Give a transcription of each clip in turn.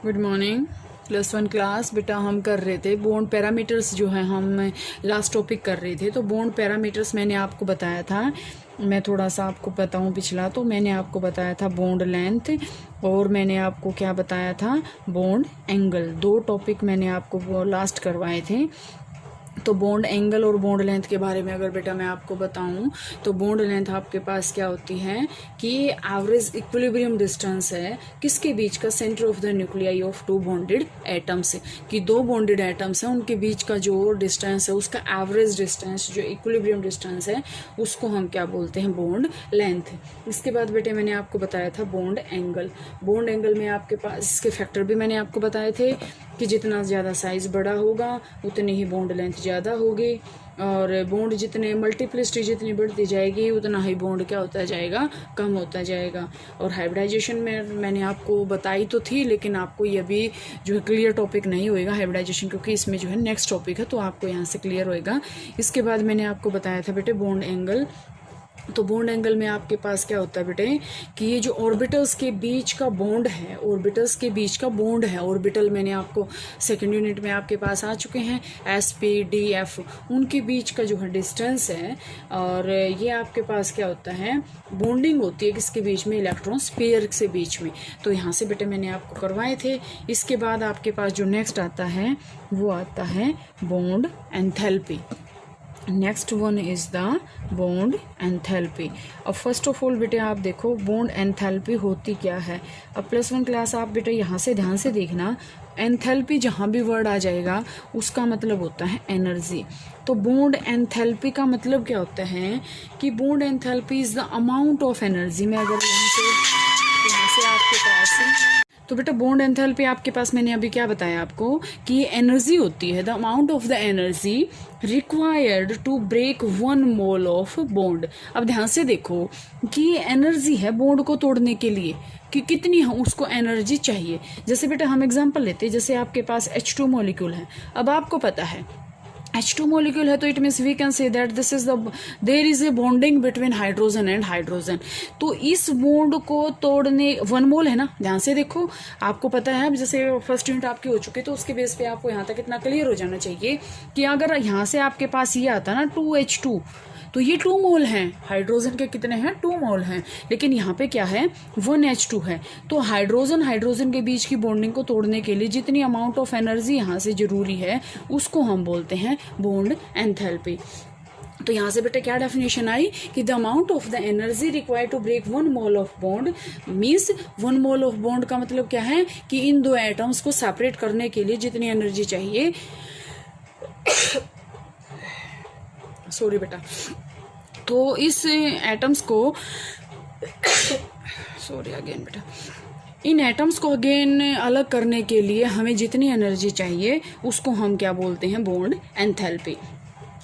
Good morning +1 class. बेटा हम कर रहे थे बॉन्ड पैरामीटर्स, जो है हम लास्ट टॉपिक कर रहे थे। तो बॉन्ड पैरामीटर्स मैंने आपको बताया था, मैं थोड़ा सा आपको बताऊं पिछला। तो मैंने आपको बताया था बॉन्ड लेंथ और मैंने आपको क्या बताया था, बॉन्ड एंगल। दो टॉपिक मैंने आपको लास्ट करवाए थे। तो बॉन्ड एंगल और बॉन्ड लेंथ के बारे में अगर बेटा मैं आपको बताऊं तो बॉन्ड लेंथ आपके पास क्या होती है कि ये एवरेज इक्विलिब्रियम डिस्टेंस है किसके बीच का, centre of the nuclei of two bonded atoms, कि दो बॉन्डेड एटम्स हैं उनके बीच का जो डिस्टेंस है उसका एवरेज डिस्टेंस, जो इक्विलिब्रियम डिस्टेंस है उसको हम क्या बोलते हैं, बॉन्ड लेंथ। इसके बाद बेटे मैंने आपको बताया था बॉन्ड एंगल। बॉन्ड एंगल में आपके पास इसके फैक्टर भी मैंने आपको बताए थे कि जितना ज़्यादा साइज़ बड़ा होगा उतनी ही बॉन्ड लेंथ ज़्यादा होगी, और बॉन्ड जितने मल्टीप्लिसिटी जितनी बढ़ती जाएगी उतना ही बॉन्ड क्या होता जाएगा, कम होता जाएगा। और हाइब्रिडाइजेशन में मैंने आपको बताई तो थी, लेकिन आपको ये भी जो है क्लियर टॉपिक नहीं होएगा हाइब्रिडाइजेशन, क्योंकि इसमें जो है नेक्स्ट टॉपिक है, तो आपको यहाँ से क्लियर होएगा। इसके बाद मैंने आपको बताया था बेटे बॉन्ड एंगल। तो बॉन्ड एंगल में आपके पास क्या होता है बेटे कि ये जो ऑर्बिटल्स के बीच का बॉन्ड है, ऑर्बिटल्स के बीच का बॉन्ड है, ऑर्बिटल मैंने आपको सेकंड यूनिट में आपके पास आ चुके हैं, SP, D, F, उनके बीच का जो है डिस्टेंस है। और ये आपके पास क्या होता है, बॉन्डिंग होती है किसके बीच में, इलेक्ट्रॉन पेयर से बीच में। तो यहाँ से बेटे मैंने आपको करवाए थे। इसके बाद आपके पास जो नेक्स्ट आता है वो आता है bond enthalpy. Next one is the bond enthalpy. अब फर्स्ट ऑफ ऑल बेटे आप देखो बॉन्ड एंथैल्पी होती क्या है। अब +1 क्लास आप बेटे यहाँ से ध्यान से देखना, एंथैल्पी जहाँ भी वर्ड आ जाएगा उसका मतलब होता है एनर्जी। तो बॉन्ड एंथैल्पी का मतलब क्या होता है कि bond enthalpy is the amount of energy. में अगर यहाँ से आपके पास, तो बेटा बॉन्ड एंथैल्पी आपके पास मैंने अभी क्या बताया आपको कि ये एनर्जी होती है, the amount of the energy required to break 1 mole of bond. अब ध्यान से देखो कि ये एनर्जी है बॉन्ड को तोड़ने के लिए, कि कितनी है उसको एनर्जी चाहिए। जैसे बेटा हम एग्जांपल लेते हैं, जैसे आपके पास H2 मॉलिक्यूल है। अब आपको पता है H2 मॉलिक्यूल है, तो it means we can say that this is the there is a bonding between hydrogen and hydrogen. तो इस बॉन्ड को तोड़ने 1 मोल है ना, ध्यान से देखो आपको पता है। अब जैसे फर्स्ट यूनिट आपकी हो चुकी है, तो उसके बेस पे आपको यहाँ तक इतना क्लियर हो जाना चाहिए कि अगर यहाँ से आपके पास ये आता ना 2H2, तो ये 2 मोल हैं, हाइड्रोजन के कितने हैं, 2 मोल हैं, लेकिन यहाँ पे क्या है 1H2 है। तो हाइड्रोजन हाइड्रोजन के बीच की बॉन्डिंग को तोड़ने के लिए जितनी अमाउंट ऑफ एनर्जी यहाँ से जरूरी है उसको हम बोलते हैं बॉन्ड एंथैल्पी। तो यहाँ से बेटा क्या डेफिनेशन आई कि the amount of the energy required to break 1 mole of bond means 1 mole of bond का मतलब क्या है कि इन दो एटम्स को सेपरेट करने के लिए जितनी एनर्जी चाहिए सॉरी बेटा, तो इस एटम्स को सॉरी अगेन बेटा, इन एटम्स को अगेन अलग करने के लिए हमें जितनी एनर्जी चाहिए उसको हम क्या बोलते हैं, बॉन्ड एंथैल्पी।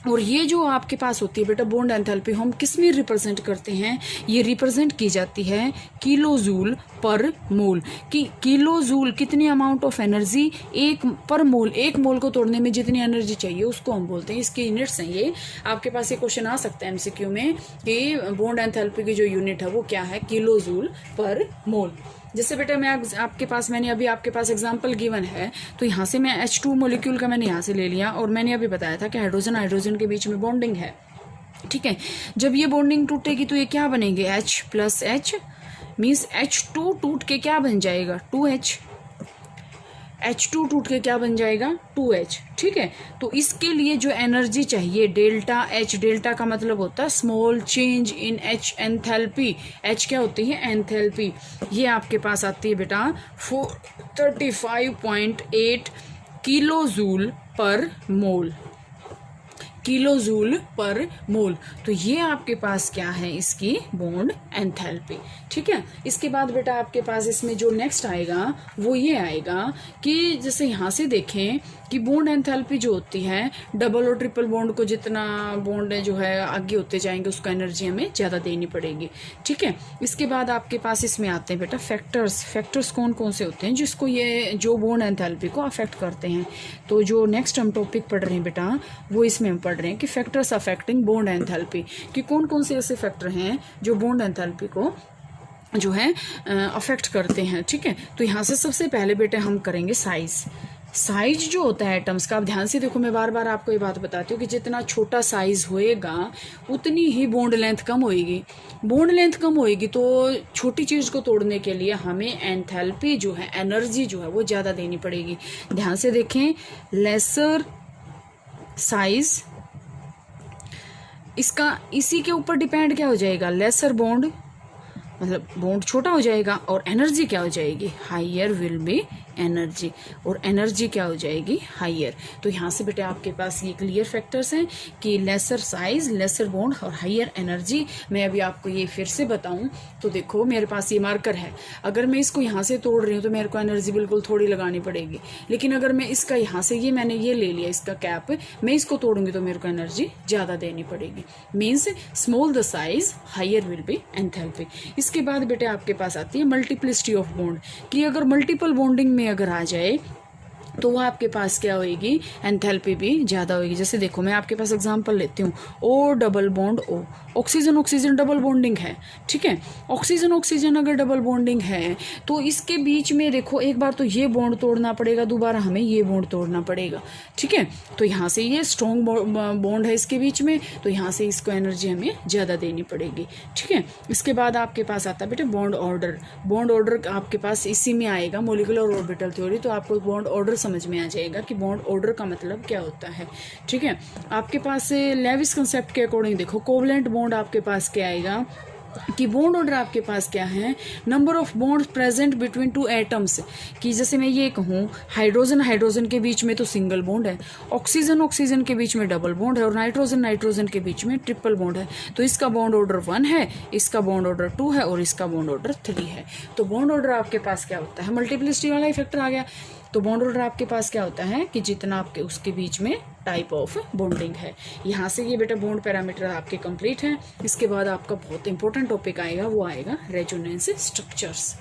और ये जो आपके पास होती है बेटा बॉन्ड एंथैल्पी, हम किस में रिप्रेजेंट करते हैं, ये रिप्रेजेंट की जाती है किलोजूल पर मोल। कि किलोजूल कितनी अमाउंट ऑफ एनर्जी एक पर मोल, एक मोल को तोड़ने में जितनी एनर्जी चाहिए उसको हम बोलते हैं, इसके यूनिट्स हैं ये। आपके पास ये क्वेश्चन आ सकता है MCQ में कि बॉन्ड एंथैल्पी की जो यूनिट है वो क्या है, किलोजूल पर मोल। जैसे बेटा मैं आपके पास मैंने अभी आपके पास एग्जांपल गिवन है, तो यहाँ से मैं H2 मॉलिक्यूल का मैंने यहाँ से ले लिया, और मैंने अभी बताया था कि हाइड्रोजन हाइड्रोजन के बीच में बॉन्डिंग है, ठीक है। जब ये बॉन्डिंग टूटेगी तो ये क्या बनेंगे, H + H मीन्स H2 टूट के क्या बन जाएगा, 2H। H2 टूट के क्या बन जाएगा, 2H, ठीक है। तो इसके लिए जो एनर्जी चाहिए डेल्टा H, डेल्टा का मतलब होता है small change in H enthalpy. H क्या होती है, एंथैल्पी। ये आपके पास आती है बेटा 435.8 किलोजूल पर मोल, किलोजूल पर मोल। तो ये आपके पास क्या है, इसकी बॉन्ड एंथैल्पी, ठीक है। इसके बाद बेटा आपके पास इसमें जो नेक्स्ट आएगा वो ये आएगा कि जैसे यहाँ से देखें कि बॉन्ड एंथैल्पी जो होती है, डबल और ट्रिपल बॉन्ड को जितना बॉन्ड जो है आगे होते जाएंगे उसको एनर्जी हमें ज़्यादा देनी पड़ेगी, ठीक है। इसके बाद आपके पास इसमें आते हैं बेटा फैक्टर्स। फैक्टर्स कौन कौन से होते हैं जिसको ये जो बॉन्ड एंथैल्पी को अफेक्ट करते हैं। तो जो नेक्स्ट हम टॉपिक पढ़ रहे हैं बेटा वो इसमें हम पढ़ रहे हैं कि फैक्टर्स अफेक्टिंग बॉन्ड एंथैल्पी, कि कौन कौन से ऐसे फैक्टर हैं जो बॉन्ड एंथैल्पी को जो है अफेक्ट करते हैं, ठीक है। तो यहाँ से सबसे पहले बेटे हम करेंगे साइज। साइज जो होता है एटम्स का, आप ध्यान से देखो, मैं बार बार आपको ये बात बताती हूँ कि जितना छोटा साइज होएगा उतनी ही बॉन्ड लेंथ कम होएगी। बॉन्ड लेंथ कम होएगी तो छोटी चीज़ को तोड़ने के लिए हमें एंथैल्पी जो है, एनर्जी जो है वो ज़्यादा देनी पड़ेगी। ध्यान से देखें, लेसर साइज, इसका इसी के ऊपर डिपेंड क्या हो जाएगा, लेसर बॉन्ड मतलब बॉन्ड छोटा हो जाएगा, और एनर्जी क्या हो जाएगी, हायर विल बी एनर्जी, और एनर्जी क्या हो जाएगी, हायर। तो यहाँ से बेटे आपके पास ये क्लियर फैक्टर्स हैं कि लेसर साइज, लेसर बॉन्ड और हायर एनर्जी। मैं अभी आपको ये फिर से बताऊं तो देखो, मेरे पास ये मार्कर है, अगर मैं इसको यहाँ से तोड़ रही हूँ तो मेरे को एनर्जी बिल्कुल थोड़ी लगानी पड़ेगी, लेकिन अगर मैं इसका यहाँ से ये मैंने ये ले लिया इसका कैप, मैं इसको तोड़ूंगी तो मेरे को एनर्जी ज़्यादा देनी पड़ेगी। Means small the size higher will be enthalpy. इसके बाद बेटे आपके पास आती है मल्टीप्लिसिटी ऑफ बॉन्ड, कि अगर मल्टीपल बॉन्डिंग में अगर आ जाए तो वो आपके पास क्या होएगी, एंथैल्पी भी ज़्यादा होएगी। जैसे देखो, मैं आपके पास एग्जांपल लेती हूँ, O double bond O, oxygen oxygen double bonding है, ठीक है। ऑक्सीजन ऑक्सीजन अगर डबल बॉन्डिंग है तो इसके बीच में देखो, एक बार तो ये बॉन्ड तोड़ना पड़ेगा, दोबारा हमें ये बॉन्ड तोड़ना पड़ेगा, ठीक है। तो यहाँ से ये स्ट्रॉन्ग बॉन्ड है इसके बीच में, तो यहाँ से इसको एनर्जी हमें ज़्यादा देनी पड़ेगी, ठीक है। इसके बाद आपके पास आता है बेटे बॉन्ड ऑर्डर। बॉन्ड ऑर्डर आपके पास इसी में आएगा, मोलिकुलर ऑर्बिटल थ्योरी, तो आपको बॉन्ड ऑर्डर समझ में आ जाएगा कि बॉन्ड ऑर्डर का मतलब क्या होता है, ठीक है। आपके पास लेविस कंसेप्ट के अकॉर्डिंग देखो, कोवलेंट बॉन्ड आपके पास क्या आएगा कि बॉन्ड ऑर्डर आपके पास क्या है, number of bonds present between two atoms. कि जैसे मैं ये कहूँ, हाइड्रोजन हाइड्रोजन के बीच में तो सिंगल बॉन्ड है, ऑक्सीजन ऑक्सीजन के बीच में डबल बॉन्ड है, और नाइट्रोजन नाइट्रोजन के बीच में ट्रिपल बॉन्ड है। तो इसका बॉन्ड ऑर्डर 1 है, इसका बॉन्ड ऑर्डर 2 है, और इसका बॉन्ड ऑर्डर 3 है। तो बॉन्ड ऑर्डर आपके पास क्या होता है, मल्टीप्लिसिटी वाला इफेक्टर आ गया। तो बॉन्ड ऑर्डर आपके पास क्या होता है कि जितना आपके उसके बीच में टाइप ऑफ बॉन्डिंग है। यहाँ से ये बेटा बॉन्ड पैरामीटर आपके कंप्लीट हैं। इसके बाद आपका बहुत इंपॉर्टेंट टॉपिक आएगा, वो आएगा रेजोनेंस स्ट्रक्चर्स।